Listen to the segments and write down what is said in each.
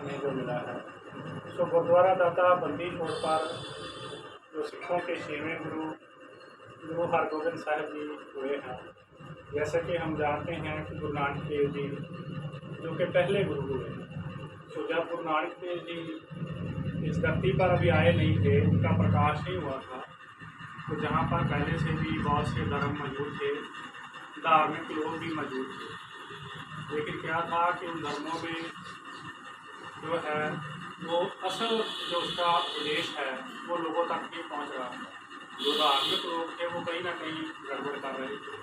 हमें जो मिला है। सो गुरुद्वारा दाता बंदी छोड़ पर जो सिखों के 6वें गुरु गुरु हरगोबिंद साहिब जी हुए हैं। जैसे कि हम जानते हैं कि गुरु नानक देव जी जो कि पहले गुरु हुए हैं। तो जब गुरु नानक देव जी इस धरती पर अभी आए नहीं थे, उनका प्रकाश नहीं हुआ था, तो जहाँ पर पहले से भी बहुत से धर्म मौजूद थे, धार्मिक लोग भी मौजूद थे, लेकिन क्या था कि उन धर्मों में जो है वो असल जो उसका उद्देश्य है वो लोगों तक नहीं पहुँच रहा था। जो धार्मिक लोग थे वो कहीं ना कहीं गड़बड़ कर रहे थे।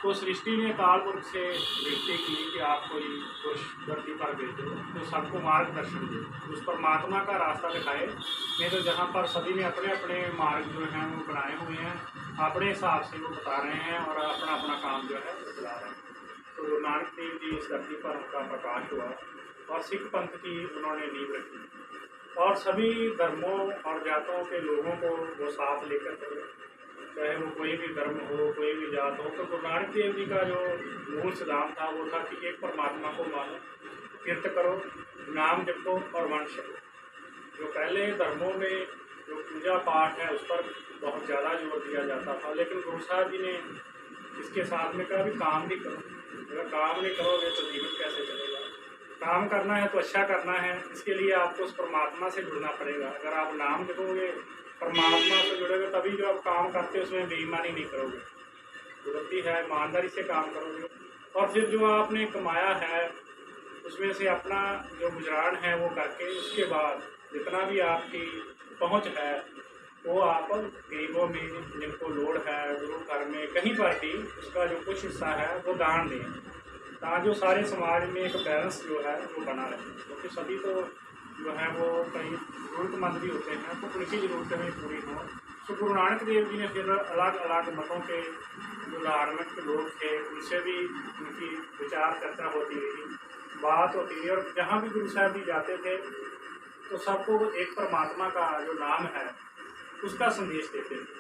तो सृष्टि ने काल पुरुष से विनती की कि आप कोई पुरुष धरती पर भेजो तो सबको मार्गदर्शन दे, उस परमात्मा का रास्ता दिखाए। नहीं तो जहाँ पर सभी ने अपने अपने मार्ग जो हैं वो बनाए हुए हैं, अपने हिसाब से वो बता रहे हैं और अपना अपना काम जो है वो चला रहे हैं। तो गुरु नानक देव जी इस धरती पर उनका प्रकाश हुआ और सिख पंथ की उन्होंने नींव रखी और सभी धर्मों और जातों के लोगों को वो साथ लेकर चले, चाहे वो कोई भी धर्म हो, कोई भी जात हो। तो गुरु नानक देव जी का जो मूल सिद्धांत था वो था कि एक परमात्मा को मानो, कीर्त करो, नाम जपो और वंश करो। जो पहले धर्मों में जो पूजा पाठ है उस पर बहुत ज़्यादा जोर दिया जाता था, लेकिन गुरु साहब जी ने इसके साथ में कहा भी काम भी करो। अगर काम नहीं करोगे तो जीवन कैसे चलेगा। काम करना है तो अच्छा करना है, इसके लिए आपको उस परमात्मा से जुड़ना पड़ेगा। अगर आप नाम जपोगे, परमात्मा से जुड़ोगे, तभी जो आप काम करते हो उसमें बेईमानी नहीं करोगे, जुड़ती है ईमानदारी से काम करोगे। और फिर जो आपने कमाया है उसमें से अपना जो गुजरान है वो करके उसके बाद जितना भी आपकी पहुंच है वो आप गरीबों में जिनको लोड़ है, गुरु घर में कहीं पर भी उसका जो कुछ हिस्सा है वो दान दें, ताकि जो सारे समाज में एक बैलेंस जो है वो बना रहे। क्योंकि सभी तो जो है वो कई ज़रूरतमंद भी होते हैं, तो उनकी ज़रूरतें भी पूरी हों। तो गुरु नानक देव जी ने फिर अलग अलग मतों के जो धार्मिक लोग थे उनसे भी उनकी विचार चर्चा होती रही, बात होती रही। और जहाँ भी गुरु साहब जी जाते थे तो सबको एक परमात्मा का जो नाम है उसका संदेश देते थे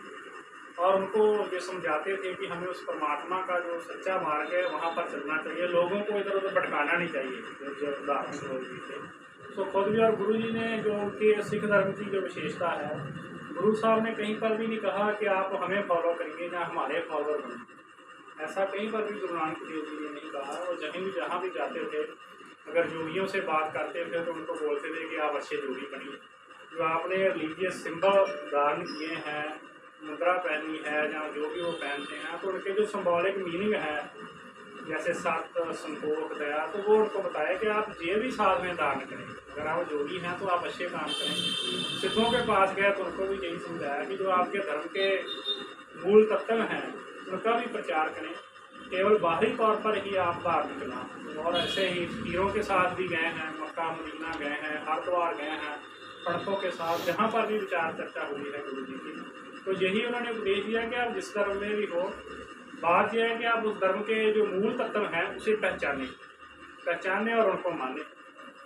और उनको ये समझाते थे कि हमें उस परमात्मा का जो सच्चा मार्ग है वहाँ पर चलना चाहिए, लोगों को इधर उधर भटकाना नहीं चाहिए। जो धार्मिक लोग भी थे तो खुद भी, और गुरु जी ने जो उनके सिख धर्म की जो विशेषता है, गुरु साहब ने कहीं पर भी नहीं कहा कि आप हमें फॉलो करिए या हमारे फॉलोअर बनिए। ऐसा कहीं पर भी गुरु नानक देव जी ने नहीं कहा। वो जहाँ भी जाते थे, अगर जोगियों से बात करते थे तो उनको बोलते थे कि आप अच्छे जोगी बनिए। जो आपने रिलीजियस सिंबल धारण किए हैं, मुद्रा पहनी है या जो भी वो पहनते हैं, तो उनके जो सिंबॉलिक मीनिंग है जैसे सत्य, संतोष, दया, तो वो उनको बताया कि आप ये भी साथ में धारण करें। अगर आप जोगी हैं तो आप अच्छे काम करें। सिद्धों के पास गए तो उनको भी यही समझाया कि जो आपके धर्म के मूल तत्व हैं उनका भी प्रचार करें, केवल बाहरी तौर पर ही आप धार्मिक ना। और ऐसे ही पीरों के साथ भी गए हैं, मक्का मदीना गए हैं, हरिद्वार गए हैं, पंडितों के साथ जहाँ पर भी विचार चर्चा हुई है गुरु जी की, तो यही उन्होंने उपदेश दिया कि आप जिस धर्म में भी हो, बात यह है कि आप उस धर्म के जो मूल तत्व हैं उसे पहचाने और उनको माने।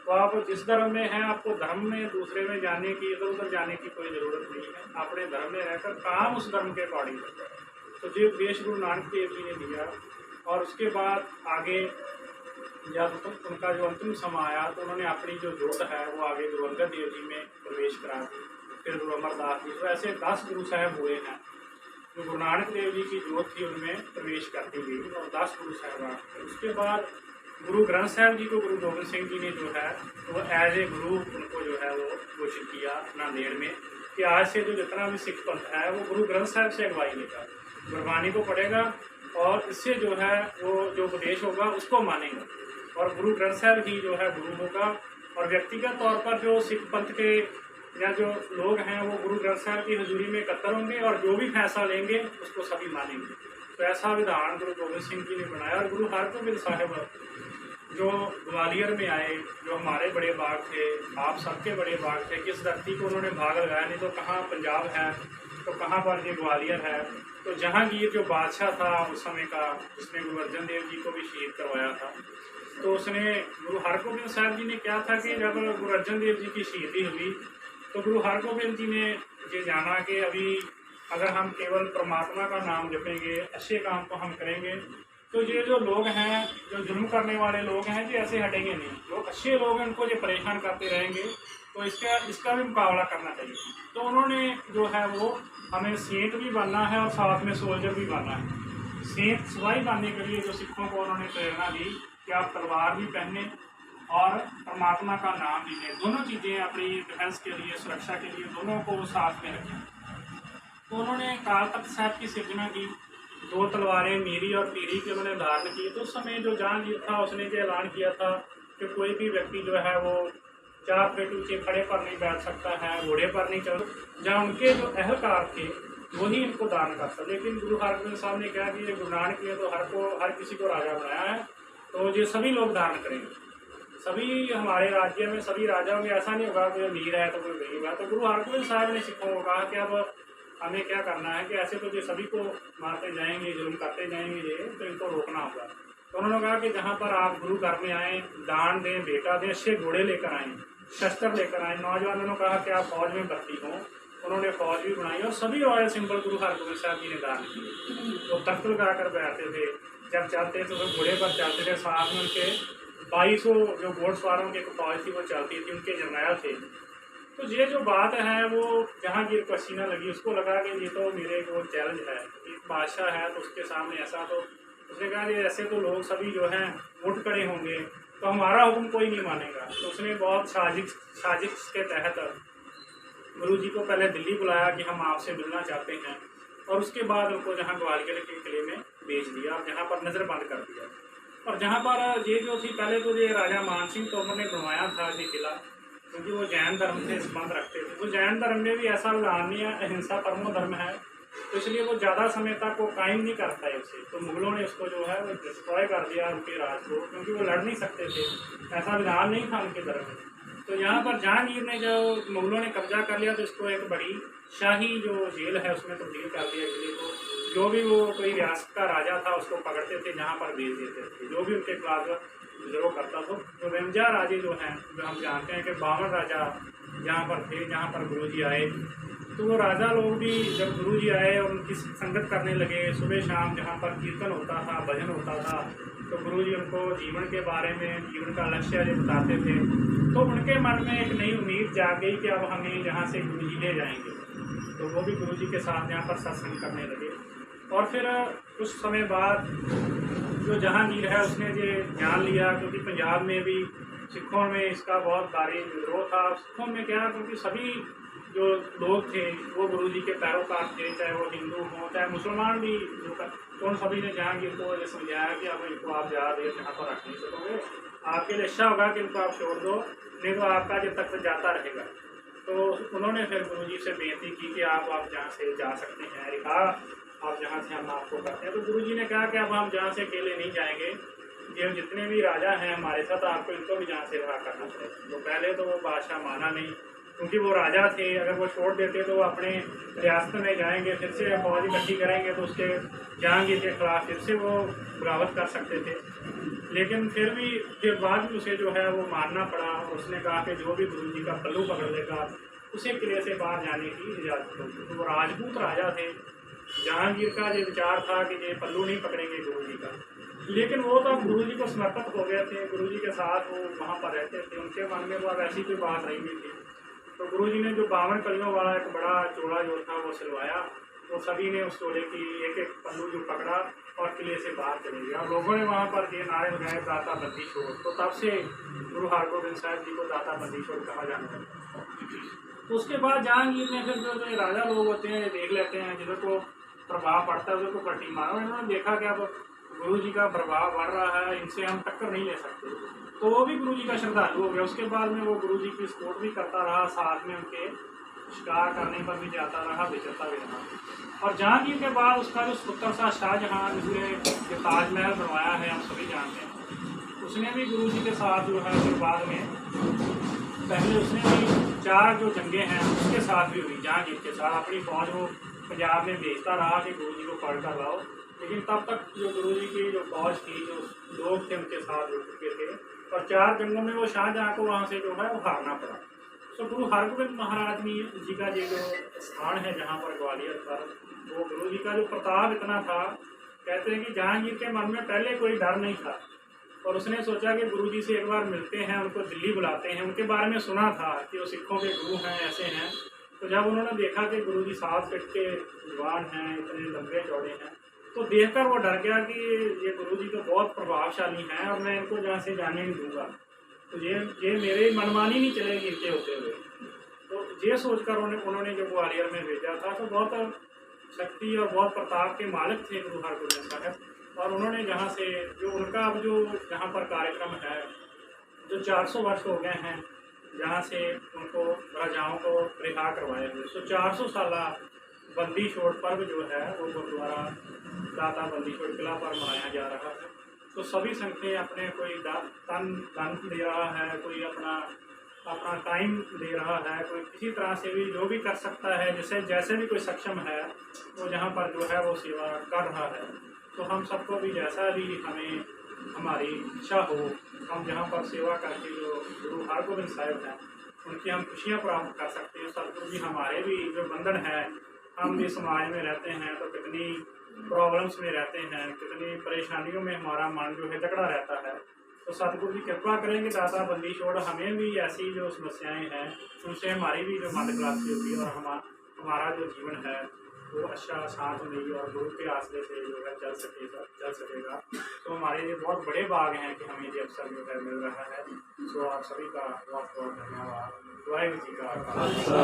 तो आप जिस धर्म में हैं, आपको धर्म में दूसरे में जाने की, इधर उधर जाने की कोई ज़रूरत नहीं है। अपने धर्म में रहकर काम उस धर्म के अकॉर्डिंग करते हैं। तो ये उपदेश गुरु नानक देव जी ने दिया। और उसके बाद आगे जब उनका जो अंतिम समय आया तो उन्होंने अपनी जो जोत है वो आगे गुरु अंगद देव जी में प्रवेश करा दी, फिर गुरु अमरदास जी। तो ऐसे 10 गुरु साहब हुए हैं जो गुरु नानक देव जी की जोत थी उनमें प्रवेश करती गई, और 10 गुरु साहब। उसके बाद गुरु ग्रंथ साहब जी को गुरु गोबिंद सिंह जी ने जो है वो एज ए गुरु उनको जो है वो घोषित किया नांदेड़ में कि आज से जो जितना भी सिख पंथ है वो गुरु ग्रंथ साहब से अगुवाई लेगा, गुरबानी को पढ़ेगा और इससे जो है वो जो उपदेश होगा उसको मानेगा, और गुरु ग्रंथ साहब ही जो है गुरु होगा। और व्यक्तिगत तौर पर जो सिख पंथ के या जो लोग हैं वो गुरु ग्रंथ साहब की हजूरी में एकत्र होंगे और जो भी फैसला लेंगे उसको सभी मानेंगे। तो ऐसा विधान गुरु गोबिंद सिंह जी ने बनाया। और गुरु हरगोबिंद साहिब जो ग्वालियर में आए, जो हमारे बड़े बाग थे, आप सबके बड़े बाग थे, किस धरती को उन्होंने भाग लगाया, नहीं तो कहाँ पंजाब है तो कहाँ पर ये ग्वालियर है। तो जहांगीर जो बादशाह था उस समय का, जिसने गुरु अर्जन देव जी को भी शहीद करवाया था, तो उसने गुरु हरगोबिंद साहब जी ने क्या था कि जब गुरु अर्जन देव जी की शहीदी हुई तो गुरु हरगोबिंद जी ने ये जाना कि अभी अगर हम केवल परमात्मा का नाम जपेंगे, अच्छे काम को हम करेंगे, तो ये जो लोग हैं, जो जुल्म करने वाले लोग हैं, ये ऐसे हटेंगे नहीं। जो अच्छे लोग हैं उनको ये परेशान करते रहेंगे, तो इसका भी मुकाबला करना चाहिए। तो उन्होंने जो है वो हमें सेंट भी बनना है और साथ में सोल्जर भी बनना है। सेंट सिपाही बनने के लिए जो सिखों को उन्होंने प्रेरणा दी कि आप तलवार भी पहने और परमात्मा का नाम भी लें, दोनों चीज़ें अपनी डिफेंस के लिए, सुरक्षा के लिए दोनों को साथ में रखें। तो उन्होंने अकाल तख्त साहब की सिरजना की, 2 तलवारें मीरी और पीरी के उन्होंने धारण की। तो उस समय जो जहांगीर था उसने ये ऐलान किया था कि कोई भी व्यक्ति जो है वो 4 फीट ऊंचे खड़े पर नहीं बैठ सकता है, घोड़े पर नहीं चल, जहाँ उनके जो अहलकार थे वही इनको दान करता। लेकिन गुरु हरगोबिंद साहब ने कहा कि ये गुरु नानक ने तो हर किसी को राजा बनाया है, तो ये सभी लोग धारण करेंगे। सभी हमारे राज्य में सभी राजाओं में ऐसा नहीं होगा कोई अमीर है तो कोई गरीब है। तो गुरु हरगोबिंद साहब ने सिखों को कहा कि अब हमें क्या करना है कि ऐसे तो ये सभी को मारते जाएंगे, जुल्म करते जाएंगे, ये तो इनको रोकना होगा। तो उन्होंने कहा कि जहाँ पर आप गुरु घर में आएँ, दान दें, बेटा दें, अच्छे घोड़े लेकर आएँ, शस्त्र लेकर आए। नौजवानों ने कहा कि आप फौज में भर्ती हों। उन्होंने फौज भी बनाई और सभी रॉयल सिंबल गुरु हरगोबिंद साहब जी ने दान किए। तो तख्त लगा कर बैठते थे, जब चलते तो वो घोड़े पर चलते थे, साथ में उनके 2200 जो घोड़सवारों की फौज थी वो चलती थी, उनके जर्नैल थे। तो ये जो बात है वो जहांगीर को अच्छी ना लगी, उसको लगा कि ये तो मेरे को चैलेंज है, एक बादशाह है तो उसके सामने ऐसा, तो उसने कहा कि ऐसे तो लोग सभी जो हैं उठ खड़े होंगे तो हमारा हुक्म कोई नहीं मानेगा। तो उसने बहुत साजिश के तहत गुरु जी को पहले दिल्ली बुलाया कि हम आपसे मिलना चाहते हैं, और उसके बाद उनको जहाँ ग्वालियर के किले में भेज दिया, जहाँ पर नज़रबंद कर दिया। और जहाँ पर ये जो थी, पहले तो ये राजा मान सिंह तोमर ने बनवाया था ये किला, क्योंकि वो जैन धर्म से संबंध रखते थे। तो जैन धर्म में भी ऐसा विधान नहीं है, अहिंसा परमो धर्म है, तो इसलिए वो ज़्यादा समय तक वो कायम नहीं कर पाए उसे। तो मुगलों ने उसको जो है वो डिस्ट्रॉय कर दिया, उनके राज को, क्योंकि वो लड़ नहीं सकते थे, ऐसा विधान नहीं था उनके धर्म में। तो यहाँ पर जहांगीर ने जो मुगलों ने कब्जा कर लिया, तो इसको एक बड़ी शाही जो जेल है उसमें तब्दील कर दिया किले को। जो भी वो कोई रियासत का राजा था उसको पकड़ते थे, जहाँ पर भेज देते थे, जो भी उनके खिलाफ विद्रोह करता। तो 52 राजे जो हैं, जो हम जानते हैं कि 52 राजा यहाँ पर थे जहाँ पर गुरुजी आए। तो वो राजा लोग भी जब गुरुजी आए और उनकी संगत करने लगे, सुबह शाम जहाँ पर कीर्तन होता था, भजन होता था, तो गुरुजी उनको जीवन के बारे में, जीवन का लक्ष्य जो बताते थे, तो उनके मन में एक नई उम्मीद जाग गई कि अब हमें यहाँ से गुरुजी ले जाएंगे। तो वो भी गुरुजी के साथ यहाँ पर सत्संग करने लगे। और फिर कुछ समय बाद जो जहांगीर है उसने ये जान लिया, क्योंकि पंजाब में भी सिखों में इसका बहुत भारी विद्रोह था। सिखों में क्या, क्योंकि सभी जो लोग थे वो गुरुजी के पैरोकार थे, चाहे वो हिंदू हों चाहे मुसलमान भी, तो उन सभी ने जहांगीर को ये समझाया कि अब इनको आप ज़्यादा देर यहाँ पर रख नहीं सकोगे, आपके लिए अच्छा होगा कि इनको आप छोड़ दो, नहीं तो आपका जब तक जाता रहेगा। तो उन्होंने फिर गुरुजी से बेनती की कि आप जहाँ से जा सकते हैं, रिहा आप जहाँ से हम आपको करते हैं। तो गुरुजी ने कहा कि अब हम जहाँ से अकेले नहीं जाएंगे, ये जितने भी राजा हैं हमारे साथ, आपको इनको भी जहाँ से रिहा करना पड़ेगा। तो पहले तो वो बादशाह माना नहीं, क्योंकि वो राजा थे, अगर वो छोड़ देते तो अपने रियासत में जाएंगे, फिर से फौज इकट्ठी करेंगे, तो उसके जहांगीर के खिलाफ फिर से वो बगावत कर सकते थे। लेकिन फिर बाद में उसे जो है वो मानना पड़ा। उसने कहा कि जो भी गुरुजी का पल्लू पकड़ लेगा उसे किले से बाहर जाने की इजाज़त होगी। तो वो राजपूत राजा थे, जहांगीर का ये विचार था कि ये पल्लू नहीं पकड़ेंगे गुरुजी का, लेकिन वो तो अब गुरुजी को समर्पित हो गए थे, गुरुजी के साथ वो वहाँ पर रहते थे, उनके मन में वो अब ऐसी कोई बात रही नहीं थी। तो गुरुजी ने जो 52 कलियों वाला एक बड़ा चोला जो था वो सिलवाया, तो सभी ने उस चोले की एक एक पल्लू जो पकड़ा और किले से बाहर चले गया। और लोगों ने वहाँ पर ये नारे लगाए, दाता बंदी छोड़। तो तब से गुरु हरगोबिंद साहब जी को दाता बंदी छोड़ कहा जाने लगा। तो उसके बाद जहांगीर ने फिर जो ये राजा लोग होते हैं, ये देख लेते हैं जिनको प्रभाव पड़ता है उसको पट्टी मारो। इन्होंने देखा कि अब गुरु जी का प्रभाव बढ़ रहा है, इनसे हम टक्कर नहीं ले सकते, तो वो भी गुरु जी का श्रद्धालु हो गया। उसके बाद में वो गुरु जी की सपोर्ट भी करता रहा, साथ में उनके शिकार करने पर भी जाता रहा, विचरता भी रहा। और जहांगीर के बाद उसका जो पुत्र था शाहजहां, जिसने जो ताजमहल बनवाया है हम सभी जानते हैं, उसने भी गुरु जी के साथ जो है फिर बाद में, पहले उसने भी 4 जो जंगें हैं उसके साथ भी हुई, जहांगीर के साथ अपनी फौज को पंजाब में भेजता रहा कि गुरु जी को पढ़ कर लाओ। लेकिन तब तक जो गुरु जी की जो फौज थी, जो लोग थे उनके साथ जुड़ चुके थे, और 4 जंगों में वो शाहजहाँ को वहाँ से जो है वो हारना पड़ा। तो गुरु हरगोबिंद महाराज जी का ये जो स्थान है जहाँ पर ग्वालियर पर, वो गुरु जी का जो प्रताप इतना था कहते हैं कि जहांगीर के मन में पहले कोई डर नहीं था और उसने सोचा कि गुरुजी से एक बार मिलते हैं, उनको दिल्ली बुलाते हैं। उनके बारे में सुना था कि वो सिखों के गुरु हैं, ऐसे हैं। तो जब उन्होंने देखा कि गुरुजी 7 फीट के जवान हैं, इतने लंबे चौड़े हैं, तो देखकर वो डर गया कि ये गुरुजी तो बहुत प्रभावशाली हैं और मैं इनको जहाँ से जाने नहीं दूंगा, तो ये मेरे मनमानी नहीं चलेगी इनके होते हुए। तो ये सोचकर उन्होंने जो ग्वालियर में भेजा था, तो बहुत शक्ति और बहुत प्रताप के मालिक थे गुरु हरगोबिंद साहब। और उन्होंने जहाँ से जो उनका अब जो जहाँ पर कार्यक्रम है, जो 400 वर्ष हो गए हैं जहाँ से उनको राजाओं को रिहा करवाए हुए, तो 400 साला बंदी छोड़ पर्व जो है वो गुरुद्वारा दाता बंदी छोड़ किला पर मनाया जा रहा है। तो सभी संगतें अपने कोई तन धन दे रहा है, कोई अपना टाइम दे रहा है, कोई किसी तरह से भी जो भी कर सकता है, जैसे भी कोई सक्षम है वो जहाँ पर जो है वो सेवा कर रहा है। तो हम सबको भी जैसा भी हमारी इच्छा हो, हम जहाँ पर सेवा करके जो गुरु हरगोबिंद साहिब हैं उनकी हम खुशियाँ प्राप्त कर सकते हैं। सतगुरु जी हमारे भी जो बंधन है, हम भी समाज में रहते हैं तो कितनी प्रॉब्लम्स में रहते हैं, कितनी परेशानियों में हमारा मन जो है जकड़ा रहता है। तो सतगुरु जी कृपा करेंगे दाता बंदी छोड़ हमें भी ऐसी जो समस्याएं हैं उनसे हमारी भी जो मद क्लासी होगी और हमारा जो जीवन है वो अच्छा शांत नहीं और गुरु के आसरे से जो है चल सकेगा। तो हमारे ये बहुत बड़े बाग हैं कि हमें ये अवसर जो है मिल रहा है। तो आप सभी का बहुत बहुत धन्यवाद। वाहिगुरू जी का खालसा।